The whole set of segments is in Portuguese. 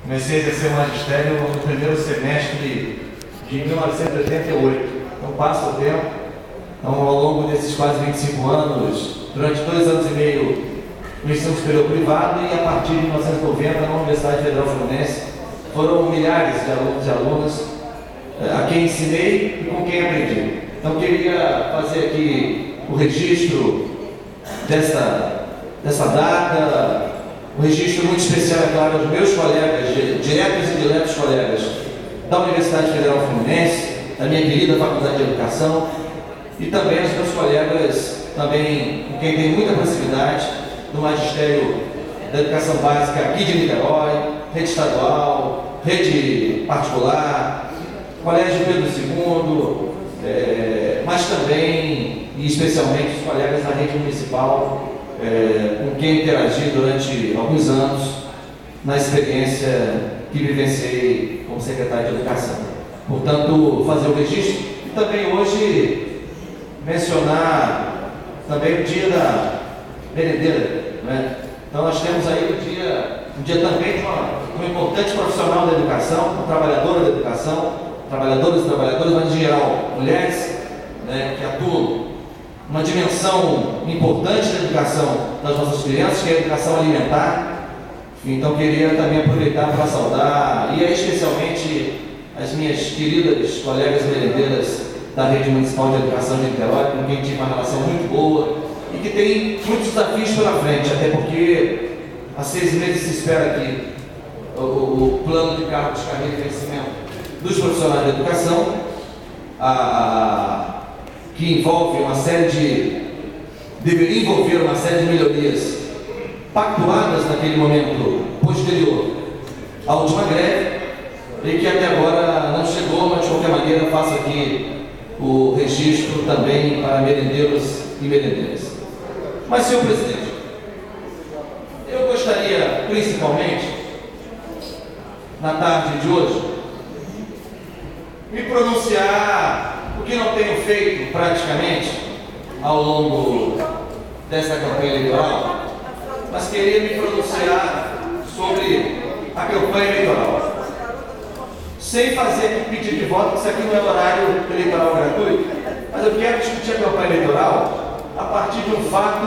Comecei a exercer o magistério no primeiro semestre de 1988. Então passa o tempo. Então, ao longo desses quase 25 anos, durante 2 anos e meio no ensino superior privado e a partir de 1990 na Universidade Federal Fluminense, foram milhares de alunos e alunas a quem ensinei e com quem aprendi. Então queria fazer aqui o registro dessa data, um registro muito especial, é claro, aos meus colegas, diretos e diletos colegas da Universidade Federal Fluminense, da minha querida Faculdade de Educação, e também aos meus colegas, também com quem tem muita proximidade, do Magistério da Educação Básica aqui de Niterói, rede estadual, rede particular, Colégio Pedro II, mas também, e especialmente, os colegas da rede municipal, com quem interagi durante alguns anos na experiência que vivenciei como secretário de Educação. Portanto, fazer o registro e também hoje mencionar também o dia da merendeira, né? Então nós temos aí um dia também de uma importante profissional da educação, uma trabalhadora da educação, trabalhadoras e trabalhadores, mas em geral mulheres, né, que atuam uma dimensão importante da educação das nossas crianças, que é a educação alimentar. Então queria também aproveitar para saudar, e especialmente as minhas queridas colegas merendeiras da Rede Municipal de Educação de Niterói, com quem tive uma relação muito boa e que tem muitos desafios pela frente, até porque há 6 meses se espera que o plano de cargos de carreira e crescimento dos profissionais da educação, que envolve uma série deveria envolver uma série de melhorias pactuadas naquele momento posterior à última greve, e que até agora não chegou, mas de qualquer maneira faço aqui o registro também para merendeiros e merendeiras. Mas, senhor presidente, eu gostaria principalmente, na tarde de hoje, me pronunciar o que não tenho feito praticamente ao longo dessa campanha eleitoral, mas queria me pronunciar sobre a campanha eleitoral. Sem fazer aqui pedido de voto, porque isso aqui não é horário eleitoral gratuito, mas eu quero discutir a campanha eleitoral a partir de um fato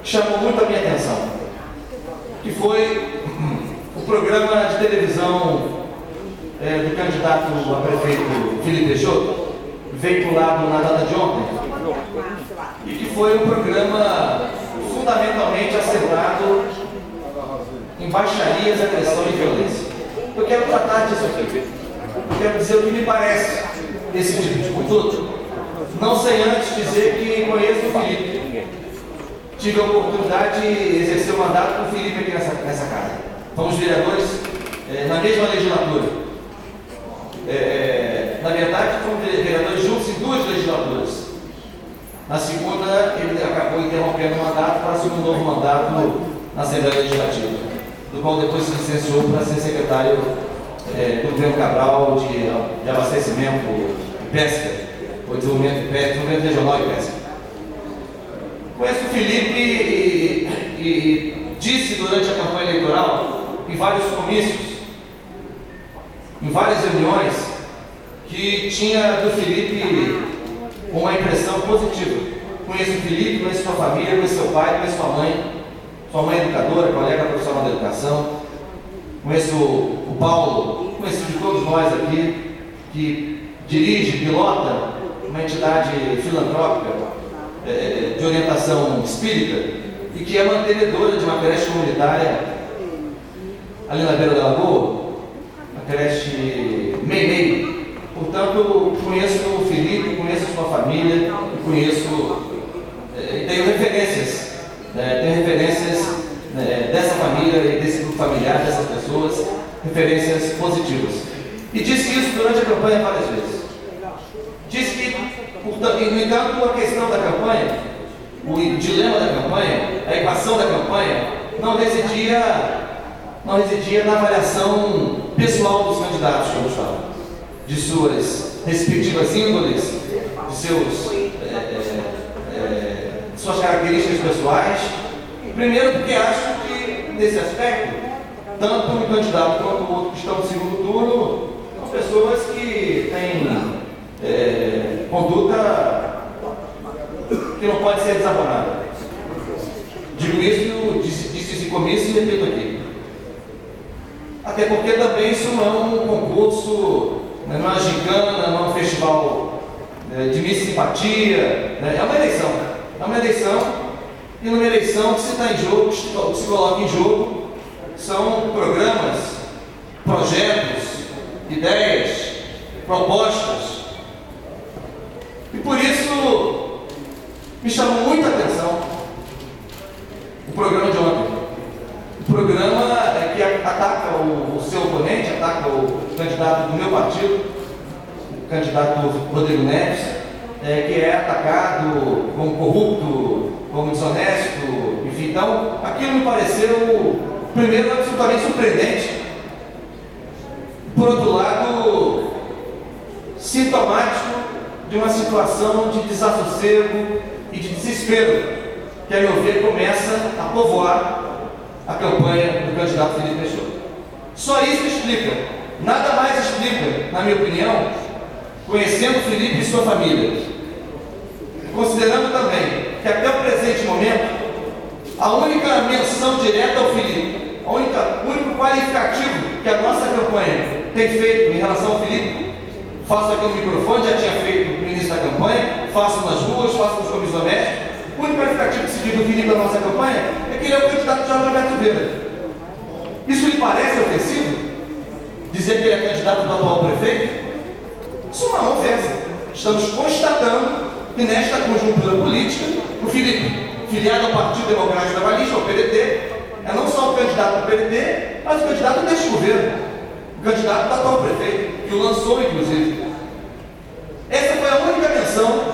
que chamou muito a minha atenção, que foi o programa de televisão do candidato a prefeito Felipe Peixoto, veiculado na data de ontem, e que foi um programa fundamentalmente assentado em baixarias, agressão e violência. Eu quero tratar disso aqui. Eu quero dizer o que me parece desse tipo de conduta, não sem antes dizer que conheço o Felipe. Tive a oportunidade de exercer o mandato com o Felipe aqui nessa casa. Fomos vereadores na mesma legislatura. Na verdade, fomos vereadores juntos em 2 legislaturas. Na segunda, ele acabou interrompendo o mandato para assumir um novo mandato na Assembleia Legislativa, do qual depois se licenciou para ser secretário do governo Cabral de abastecimento e pesca, ou desenvolvimento regional e pesca. Conheço o Felipe e disse durante a campanha eleitoral, em vários comícios, em várias reuniões, que tinha do Felipe uma impressão positiva. Conheço o Felipe, conheço sua família, conheço seu pai, conheço sua mãe educadora, colega profissional da educação, conheço o Paulo, conheço de todos nós aqui, que dirige, pilota uma entidade filantrópica de orientação espírita e que é mantenedora de uma creche comunitária ali na beira da lagoa, a creche Meimei. Portanto, conheço o Felipe, conheço sua família, e tenho referências. Tenho referências dessa família e desse grupo familiar, dessas pessoas, referências positivas. E disse isso durante a campanha várias vezes. Disse que, portanto, no entanto, a questão da campanha, o dilema da campanha, a equação da campanha, não residia na avaliação pessoal dos candidatos, como falam, de suas respectivas índoles, de suas características pessoais. Primeiro porque acho que, nesse aspecto, tanto um candidato quanto o outro que estão no segundo turno, são pessoas que têm conduta que não pode ser desabonada. Digo isso, disse esse comício e repito aqui. Até porque também isso não é um concurso, não é uma gincana, não é um festival de Miss Simpatia, né? É uma eleição. É uma eleição, e numa eleição que se está em jogo, que se coloca em jogo, são programas, projetos, ideias, propostas. E por isso me chamou muita atenção o programa de ontem. O programa que ataca o seu oponente, ataca o candidato do meu partido, o candidato Rodrigo Neves, que é atacado como corrupto, como desonesto, enfim. Então, aquilo me pareceu, primeiro, absolutamente surpreendente. Por outro lado, sintomático de uma situação de desassossego e de desespero, que, a meu ver, começa a povoar a campanha do candidato Felipe Peixoto. Só isso explica, nada mais explica, na minha opinião, conhecendo Felipe e sua família, considerando também que até o presente momento, a única menção direta ao Felipe, o único qualificativo que a nossa campanha tem feito em relação ao Felipe, faço aqui no microfone, já tinha feito no início da campanha, faço nas ruas, faço nos comícios domésticos. O único qualificativo que se diz do Felipe da nossa campanha é que ele é o candidato de Jorge Alberto Vieira. Isso lhe parece ofensivo? Dizer que ele é candidato do atual prefeito? Isso não é uma ofensa. Estamos constatando que nesta conjuntura política, o Felipe, filiado ao Partido Democrático Trabalhista, ao PDT, é não só o candidato do PDT, mas o candidato deste governo, o candidato do atual prefeito, que o lançou, inclusive. Essa foi a única menção,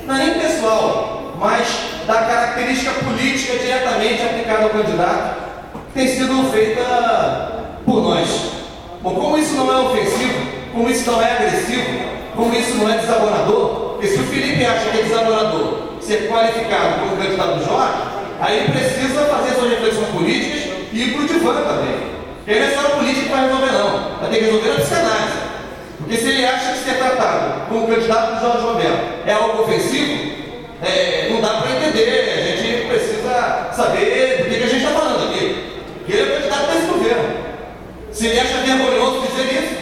não é nem pessoal, mas da característica política diretamente aplicada ao candidato, que tem sido feita por nós. Bom, como isso não é ofensivo, como isso não é agressivo, como isso não é desabonador, porque se o Felipe acha que é desabonador ser qualificado como candidato do Jorge, aí ele precisa fazer suas reflexões políticas e ir para o divã também. Porque não é só a política que vai resolver, não. Vai ter que resolver a psicanálise. Porque se ele acha que ser tratado como candidato do Jorge Roberto é algo ofensivo, não dá para entender. A gente precisa saber do que a gente está falando aqui. Que ele é candidato desse governo. Se ele acha vergonhoso dizer isso,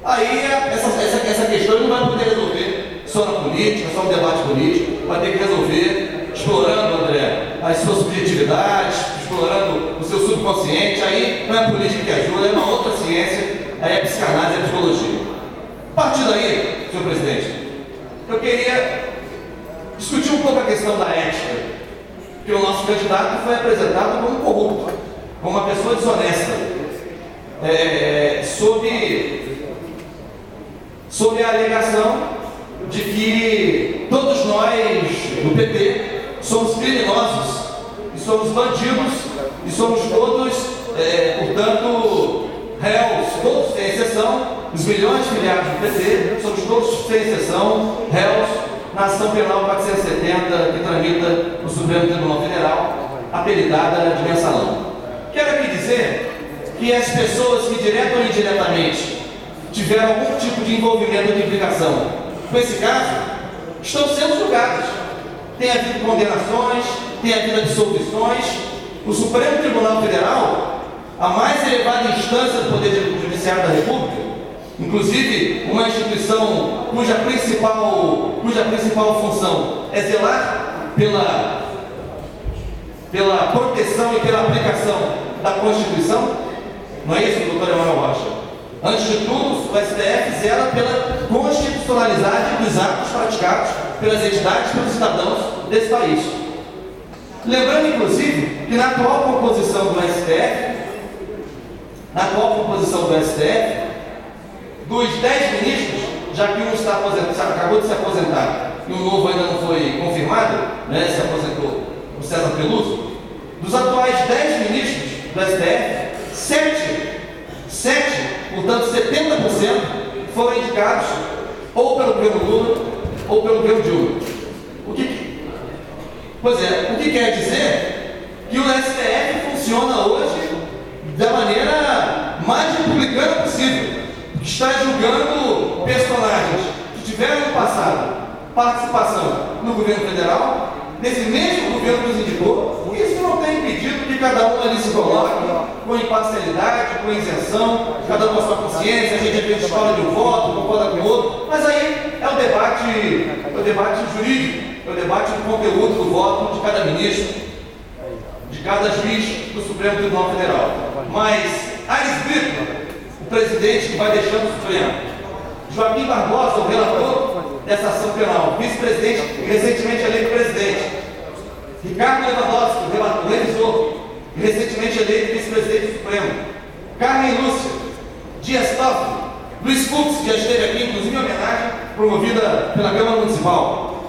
aí essa questão ele não vai poder resolver só na política, só no debate político. Vai ter que resolver explorando, André, as suas subjetividades, explorando o seu subconsciente. Aí não é a política que ajuda, é uma outra ciência, aí é a psicanálise, é a psicologia. A partir daí, senhor presidente, eu queria discutir um pouco a questão da ética, que o nosso candidato foi apresentado como corrupto, como uma pessoa desonesta, sob a alegação de que todos nós do PT somos criminosos e somos bandidos e somos todos, portanto, réus, todos sem exceção, os milhões de filiados do PT, somos todos sem exceção réus na ação penal 470 que tramita no Supremo Tribunal Federal, apelidada de mensalão. Quero aqui dizer que as pessoas que direta ou indiretamente tiveram algum tipo de envolvimento ou de implicação com esse caso, estão sendo julgadas. Tem havido condenações, tem havido absolvições. O Supremo Tribunal Federal, a mais elevada instância do Poder Judiciário da República, inclusive uma instituição cuja principal função é zelar pela proteção e pela aplicação da Constituição, não é isso, doutor Emanuel Rocha? Antes de tudo, o STF zela pela constitucionalidade dos atos praticados pelas entidades, pelos cidadãos desse país. Lembrando, inclusive, que na atual composição do STF, dos 10 ministros, já que um está aposentado, acabou de se aposentar, e o novo ainda não foi confirmado, né, se aposentou, o César Peluso, dos atuais 10 ministros do STF, 7, portanto 70%, foram indicados ou pelo governo Lula ou pelo governo Dilma. O que quer dizer que o STF funciona hoje da maneira mais republicana possível, que está julgando personagens que tiveram no passado participação no governo federal, nesse mesmo governo que nos indicou. Isso não tem impedido que cada um ali se coloque com imparcialidade, com isenção, cada um com a sua consciência. A gente às vezes escolhe de um voto, concorda com o outro, mas aí é o debate jurídico, é o debate do conteúdo do voto de cada ministro, de cada juiz do Supremo Tribunal Federal. Mas Aires Brito, o presidente que vai deixando o Supremo, Joaquim Barbosa, o relator dessa ação penal, vice-presidente e recentemente eleito presidente, Ricardo Lewandowski, o revisor, e recentemente eleito vice-presidente do Supremo, Carmen Lúcia, Dias Toffoli, Luiz Fux, que já esteve aqui, inclusive em homenagem promovida pela Câmara Municipal,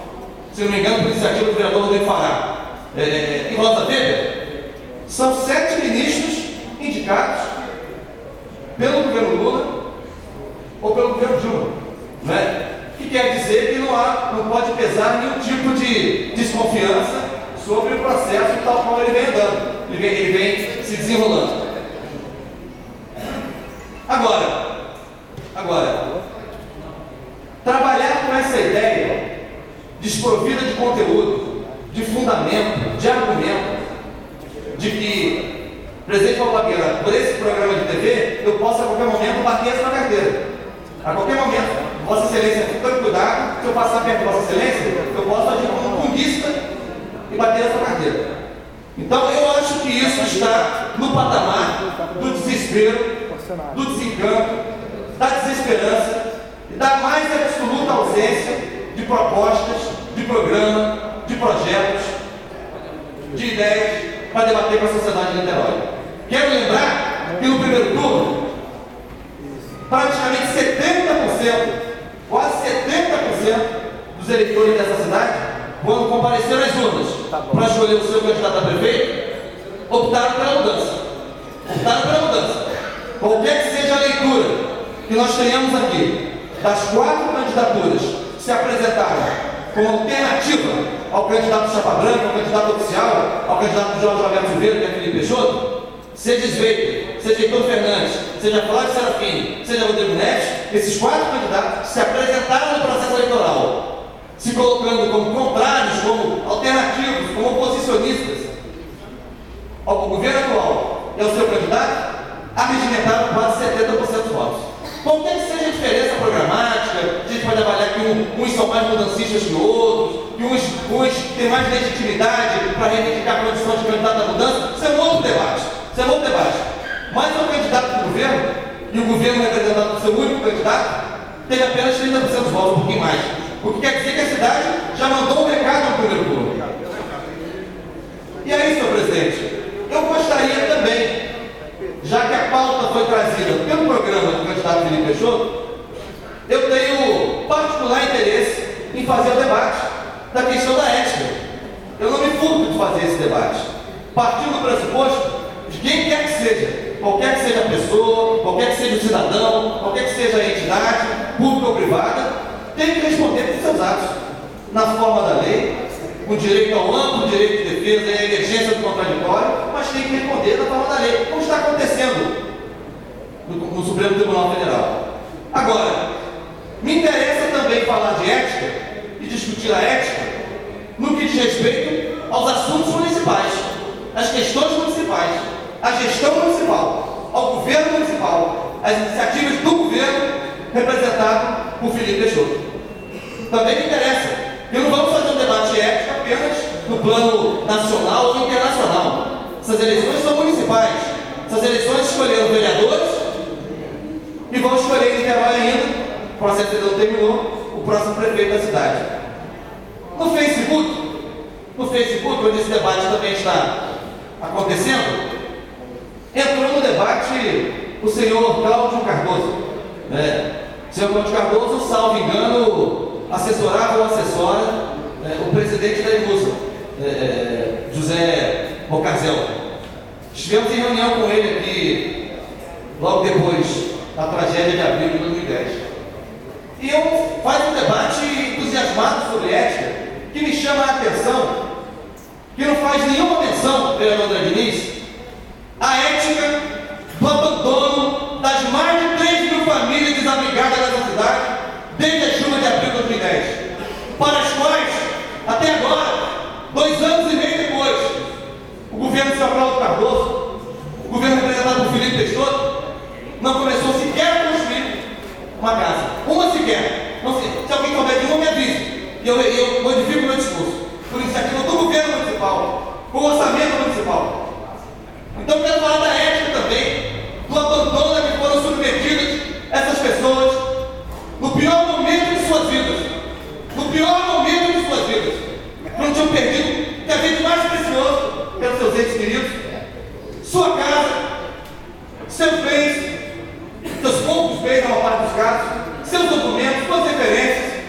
se não me engano, por iniciativa do vereador Rodrigo Fará, e Rosa Weber, são 7 ministros indicados pelo governo Lula ou pelo governo Dilma, né? Que quer dizer que não pode pesar nenhum tipo de desconfiança sobre o processo tal como ele vem andando, ele vem se desenrolando. Agora, trabalhar com essa ideia desprovida de conteúdo, de fundamento, de argumento, de que o presidente Paulo Baqueira, por esse programa de TV, eu posso a qualquer momento bater a sua carteira. A qualquer momento, Vossa Excelência, tome cuidado, se eu passar perto de Vossa Excelência, eu posso agir como punguista e bater a sua carteira. Então, eu acho que isso está no patamar do desespero, do desencanto, da desesperança e da mais absoluta ausência de propostas, de programa, de projetos, de ideias para debater com a sociedade de Niterói. Quero lembrar que no primeiro turno, praticamente 70%, quase 70% dos eleitores dessa cidade, quando compareceram às urnas para escolher o seu candidato a prefeito, optaram pela mudança. Qualquer que seja a leitura que nós tenhamos aqui, das 4 candidaturas que se apresentaram como alternativa ao candidato Chapa Branca, ao candidato oficial, ao candidato Jorge Alberto Silveira, que é Felipe Peixoto, seja Sveiter, seja Heitor Fernandes, seja Flávio Serafini, seja Rodrigo Neves, esses 4 candidatos se apresentaram no processo eleitoral, se colocando como contrários, como alternativos, como oposicionistas ao governo atual e ao seu candidato, arregimentaram quase 70% dos votos. Qualquer que seja a diferença programática, a gente pode avaliar que uns são mais mudancistas que outros, que uns têm mais legitimidade para reivindicar condições de candidato à mudança, isso é um outro debate. Mas o candidato do governo, e o governo representado por seu único candidato, teve apenas 30% dos votos, um pouquinho mais. O que quer dizer que a cidade já mandou um recado no primeiro turno. E aí, senhor presidente, eu gostaria também, já que a pauta foi trazida pelo programa do candidato Felipe Peixoto, eu tenho particular interesse em fazer o debate da questão da ética. Eu não me furto de fazer esse debate, partindo do pressuposto de quem quer que seja, qualquer que seja a pessoa, qualquer que seja o cidadão, qualquer que seja a entidade, pública ou privada, tem que responder por seus atos, na forma da lei, com direito ao amplo direito de defesa e à emergência do contraditório, mas tem que responder na forma da lei, como está acontecendo no Supremo Tribunal Federal. Agora, me interessa também falar de ética e discutir a ética no que diz respeito aos assuntos municipais, às questões municipais, à gestão municipal, ao governo municipal, às iniciativas do governo representado por Felipe Peixoto. Também me interessa. E não vamos fazer um debate ético apenas no plano nacional ou internacional. Essas eleições são municipais. Essas eleições escolheram vereadores e vão escolher em Niterói ainda, o processo não terminou, o próximo prefeito da cidade. No Facebook, onde esse debate também está acontecendo, entrou no debate o senhor Cláudio Cardoso. O senhor Cláudio Cardoso, salvo engano, assessorava ou assessora o presidente da Imusa, José Bocazel. Estivemos em reunião com ele aqui logo depois da tragédia de abril de 2010. E eu faço um debate entusiasmado sobre ética, que me chama a atenção, que não faz nenhuma menção, vereador André Diniz, a ética do abandono das mais de 3 mil famílias desabrigadas nessa cidade desde a chuva de abril de 2010, para as quais, até agora, 2 anos e meio depois, o governo de Cláudio Cardoso, o governo representado por Felipe Peixoto, não começou sequer a construir uma casa, uma sequer. Não sei, se alguém souber de uma, me avise, e eu modifico o meu discurso, por iniciativa do governo municipal, com o orçamento municipal. Então quero falar da ética também, do abandono a que foram submetidas essas pessoas no pior momento de suas vidas. No pior momento de suas vidas. Não tinham perdido o que havia de mais precioso pelos seus entes queridos. Sua casa, seus bens, seus poucos bens na maior parte dos casos, seus documentos, suas referências,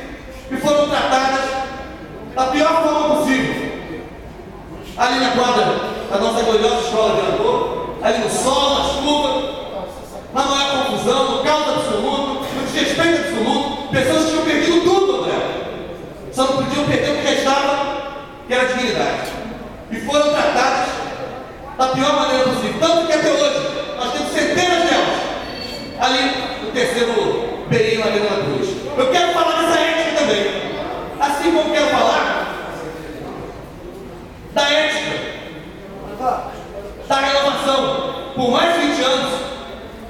que foram tratadas da pior forma possível. Ali na quadra da nossa gloriosa escola de Andor, ali no sol, na chuva, na maior confusão, no caos absoluto, no desrespeito absoluto, pessoas que tinham perdido tudo, André. Só não podiam perder o que restava, que era a dignidade. E foram tratadas da pior maneira possível. Tanto que até hoje nós temos centenas delas ali no terceiro PI na Avenida Cruz. Eu quero falar dessa ética também. Assim como quero falar da ética da renovação, por mais de 20 anos,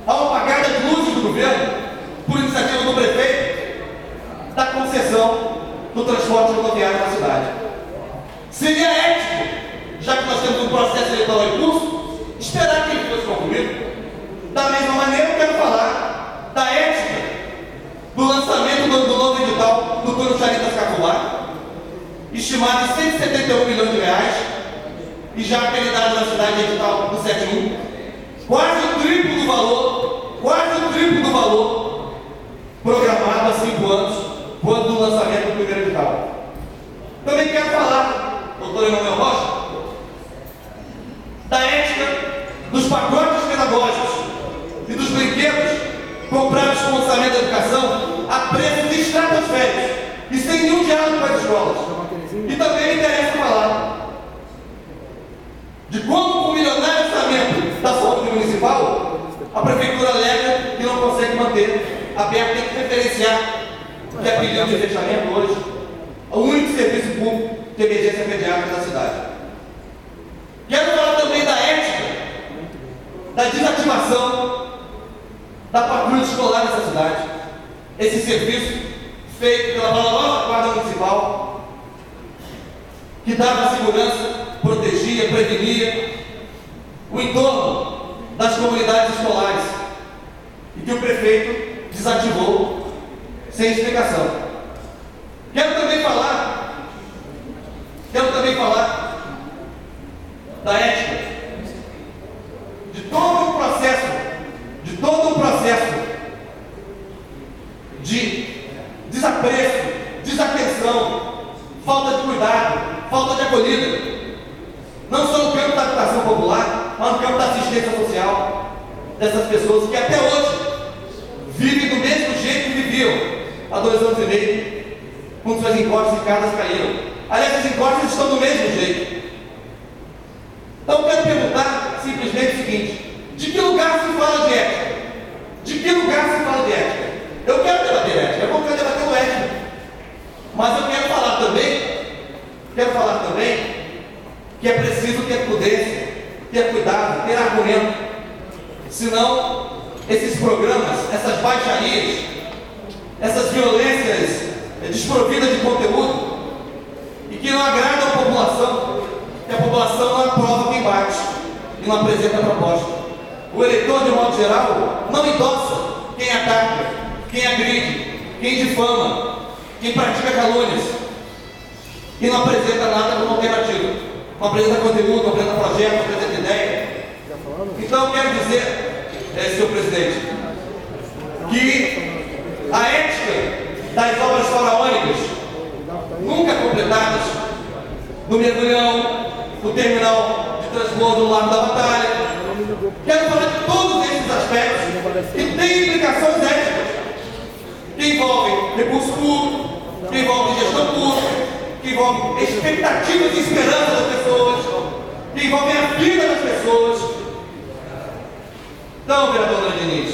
ao apagar das luzes do governo, por iniciativa do prefeito, da concessão do transporte rodoviário na cidade. Seria ético, já que nós temos um processo eleitoral em curso, esperar que ele fosse concluído. Da mesma maneira, eu quero falar da ética do lançamento do novo edital do Túnel Charitas Cafular, estimado em 171 milhões de reais, e já apelidado na cidade edital do 71, quase o triplo do valor programado há 5 anos, quando do lançamento do primeiro edital. Também quero falar, doutor Emanuel Rocha, da ética dos pacotes pedagógicos e dos brinquedos comprados com o orçamento da educação a preços estratosféricos e sem nenhum diálogo com as escolas. E também me interessa falar de como, com o milionário orçamento da saúde municipal, a prefeitura alega que não consegue manter aberto, tem que referenciar que é pedido de fechamento hoje, o único serviço público de emergência pediátrica da cidade. Quero falar também da ética da desativação da patrulha escolar nessa cidade. Esse serviço feito pela valorosa Guarda Municipal, que dava segurança, protegia, prevenia o entorno das comunidades escolares e que o prefeito desativou sem explicação. Quero também falar da ética de todo o processo de desapreço, desatenção, falta de cuidado, falta de acolhida, não só no campo da habitação popular, mas no campo da assistência social dessas pessoas que até hoje vivem do mesmo jeito que viviam há 2 anos e meio, quando suas encostas e casas caíram. Aliás, as encostas estão do mesmo jeito. Então eu quero perguntar simplesmente o seguinte: de que lugar se fala de ética? De que lugar se fala de ética? Eu quero debater ética, eu vou ficar debatendo ética, mas eu quero falar também que é preciso ter prudência, ter cuidado, ter argumento, senão esses programas, essas baixarias, essas violências desprovidas de conteúdo e que não agradam a população, que a população não aprova quem bate e não apresenta proposta. O eleitor, de modo geral, não endossa quem ataca, quem agride, quem difama, quem pratica calúnias e não apresenta nada como alternativa. Não apresenta conteúdo, não apresenta projeto, não apresenta ideia. Então eu quero dizer, senhor presidente, que a ética das obras faraônicas nunca completadas do mergulhão, do terminal de transbordo do Largo da Batalha, quero falar de todos esses aspectos que têm implicações éticas, que envolvem recurso público, que envolvem gestão pública, que envolvem expectativas e esperança das pessoas, que envolvem a vida das pessoas. Então, vereador Diniz,